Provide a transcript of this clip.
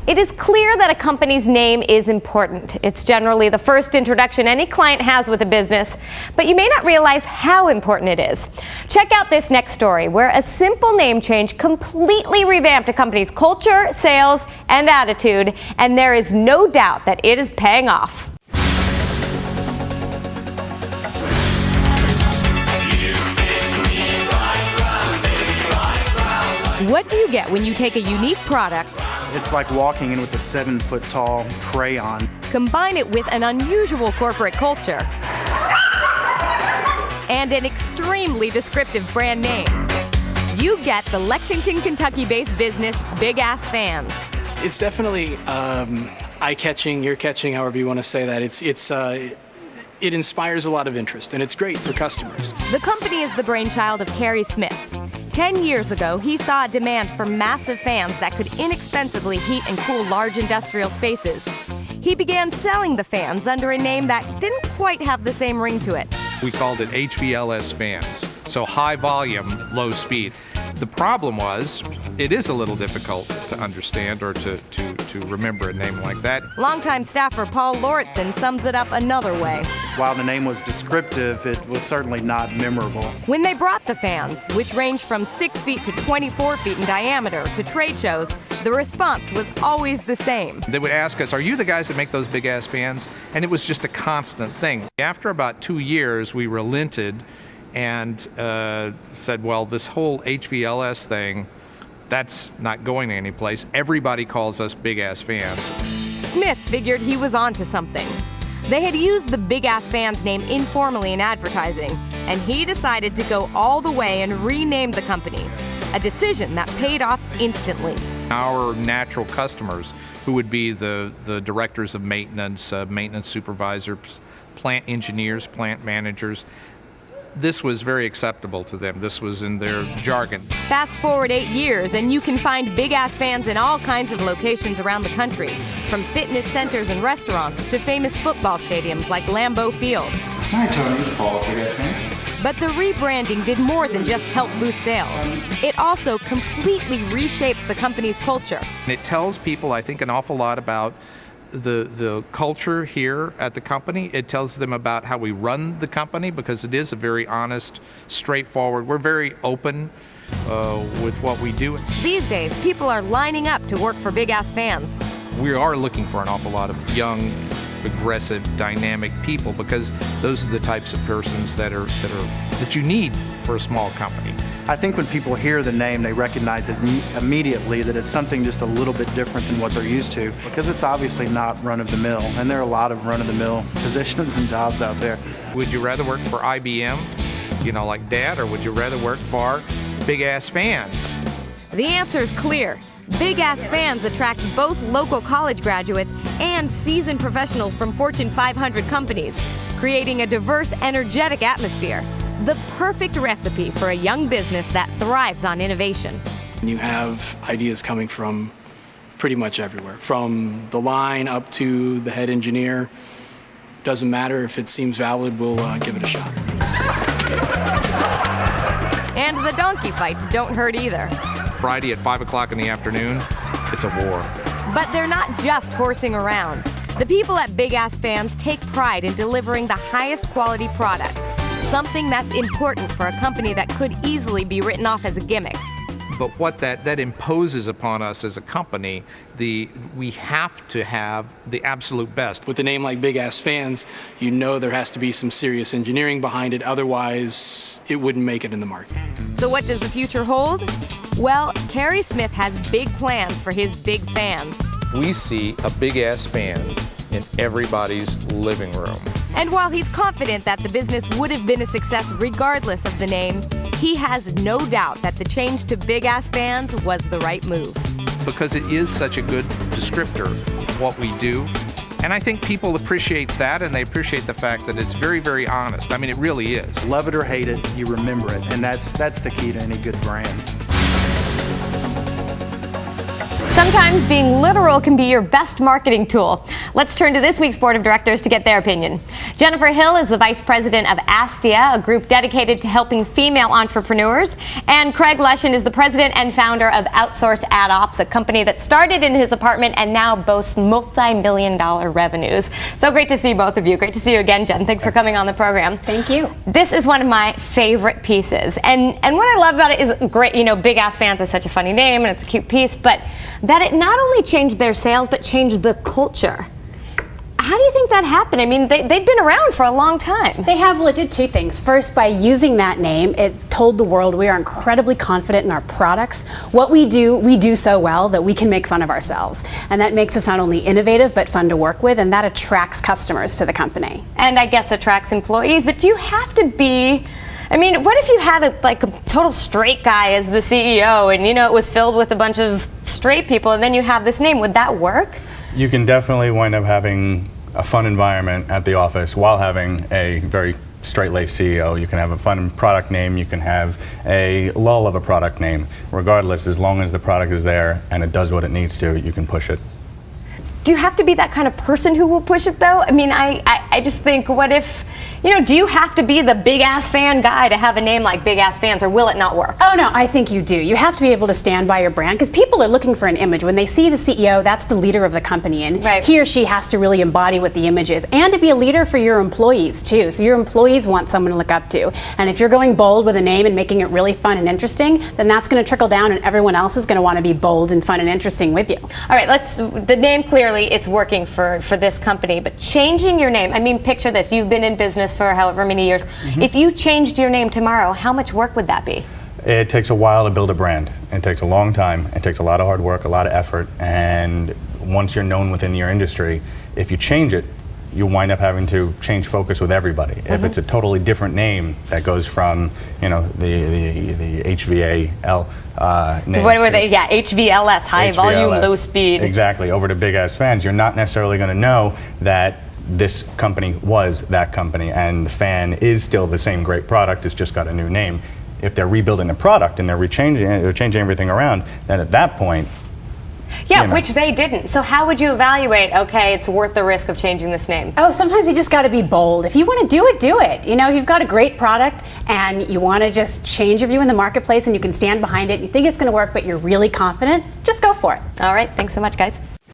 It is clear that a company's name is important. It's generally the first introduction any client has with a business, but you may not realize how important it is. Check out this next story, where a simple name change completely revamped a company's culture, sales, and attitude, and there is no doubt that it is paying off. What do you get when you take a unique product, it's like walking in with a 7-foot-tall crayon, combine it with an unusual corporate culture, and an extremely descriptive brand name? You get the Lexington, Kentucky-based business Big Ass Fans. It's definitely eye-catching, ear-catching, however you want to say that. It inspires a lot of interest, and it's great for customers. The company is the brainchild of Kerry Smith. 10 years ago, he saw a demand for massive fans that could inexpensively heat and cool large industrial spaces. He began selling the fans under a name that didn't quite have the same ring to it. We called it HVLS fans, so high volume, low speed. The problem was, it is a little difficult to understand or to remember a name like that. Longtime staffer Paul Lauritsen sums it up another way. While the name was descriptive, it was certainly not memorable. When they brought the fans, which ranged from 6 feet to 24 feet in diameter, to trade shows, the response was always the same. They would ask us, "Are you the guys that make those big ass fans?" And it was just a constant thing. After about 2 years, we relented and said, well, this whole HVLS thing, that's not going anyplace. Everybody calls us Big Ass Fans. Smith figured he was onto something. They had used the Big Ass Fans name informally in advertising, and he decided to go all the way and rename the company, a decision that paid off instantly. Our natural customers, who would be the directors of maintenance, maintenance supervisors, plant engineers, plant managers, this was very acceptable to them. This was in their jargon. Fast forward 8 years, and you can find Big Ass Fans in all kinds of locations around the country, from fitness centers and restaurants to famous football stadiums like Lambeau Field. Hi, Tony. It's Paul, Big Ass Fans. But the rebranding did more than just help boost sales. It also completely reshaped the company's culture. It tells people, I think, an awful lot about the culture here at the company. It tells them about how we run the company, because it is a very honest, straightforward, we're very open with what we do. These days, people are lining up to work for Big Ass Fans. We are looking for an awful lot of young, aggressive, dynamic people, because those are the types of persons that you need for a small company. I think when people hear the name, they recognize it immediately that it's something just a little bit different than what they're used to, because it's obviously not run-of-the-mill, and there are a lot of run-of-the-mill positions and jobs out there. Would you rather work for IBM, like Dad, or would you rather work for Big Ass Fans? The answer is clear. Big Ass Fans attracts both local college graduates and seasoned professionals from Fortune 500 companies, creating a diverse, energetic atmosphere. The perfect recipe for a young business that thrives on innovation. You have ideas coming from pretty much everywhere, from the line up to the head engineer. Doesn't matter. If it seems valid, we'll give it a shot. And the donkey fights don't hurt either. Friday at 5 o'clock in the afternoon, it's a war. But they're not just horsing around. The people at Big Ass Fans take pride in delivering the highest quality products, something that's important for a company that could easily be written off as a gimmick. But what that imposes upon us as a company, we have to have the absolute best. With a name like Big Ass Fans, there has to be some serious engineering behind it, otherwise it wouldn't make it in the market. So what does the future hold? Well, Kerry Smith has big plans for his big fans. We see a Big Ass Fan in everybody's living room. And while he's confident that the business would have been a success regardless of the name, he has no doubt that the change to Big Ass Fans was the right move. Because it is such a good descriptor of what we do. And I think people appreciate that, and they appreciate the fact that it's very, very honest. I mean, it really is. Love it or hate it, you remember it, and that's the key to any good brand. Sometimes being literal can be your best marketing tool. Let's turn to this week's board of directors to get their opinion. Jennifer Hill is the vice president of Astia, a group dedicated to helping female entrepreneurs. And Craig Lushan is the president and founder of Outsourced Ad Ops, a company that started in his apartment and now boasts multi-million-dollar revenues. So great to see both of you. Great to see you again, Jen. Thanks for coming on the program. Thank you. This is one of my favorite pieces. And what I love about it is great, Big Ass Fans is such a funny name and it's a cute piece, but that it not only changed their sales, but changed the culture. How do you think that happened? I mean, they've been around for a long time. They have. Well, it did two things. First, by using that name, it told the world we are incredibly confident in our products. What we do so well that we can make fun of ourselves. And that makes us not only innovative, but fun to work with, and that attracts customers to the company. And I guess attracts employees, but do you have to be... I mean, what if you had a total straight guy as the CEO and, it was filled with a bunch of straight people and then you have this name? Would that work? You can definitely wind up having a fun environment at the office while having a very straight-laced CEO. You can have a fun product name. You can have a lull of a product name. Regardless, as long as the product is there and it does what it needs to, you can push it. Do you have to be that kind of person who will push it, though? I mean, I just think, what if, do you have to be the Big Ass Fan guy to have a name like Big Ass Fans, or will it not work? Oh, no, I think you do. You have to be able to stand by your brand, because people are looking for an image. When they see the CEO, that's the leader of the company, and he or she has to really embody what the image is, and to be a leader for your employees, too. So your employees want someone to look up to. And if you're going bold with a name and making it really fun and interesting, then that's going to trickle down, and everyone else is going to want to be bold and fun and interesting with you. All right, the name, clearly, it's working for this company, but changing your name, I mean, picture this. You've been in business for however many years. Mm-hmm. If you changed your name tomorrow, how much work would that be? It takes a while to build a brand. It takes a long time. It takes a lot of hard work, a lot of effort, and once you're known within your industry, if you change it, you wind up having to change focus with everybody. Mm-hmm. If it's a totally different name that goes from, the HVAL name. What were they? Yeah, HVLS, high volume, low speed. Exactly, over to Big Ass Fans, you're not necessarily going to know that this company was that company, and the Fan is still the same great product, it's just got a new name. If they're rebuilding the product and they're changing everything around, then at that point, which they didn't. So how would you evaluate, okay, it's worth the risk of changing this name? Oh, sometimes you just got to be bold. If you want to do it, do it. If you've got a great product and you want to just change your view in the marketplace and you can stand behind it, you think it's going to work, but you're really confident, just go for it. All right, thanks so much, guys.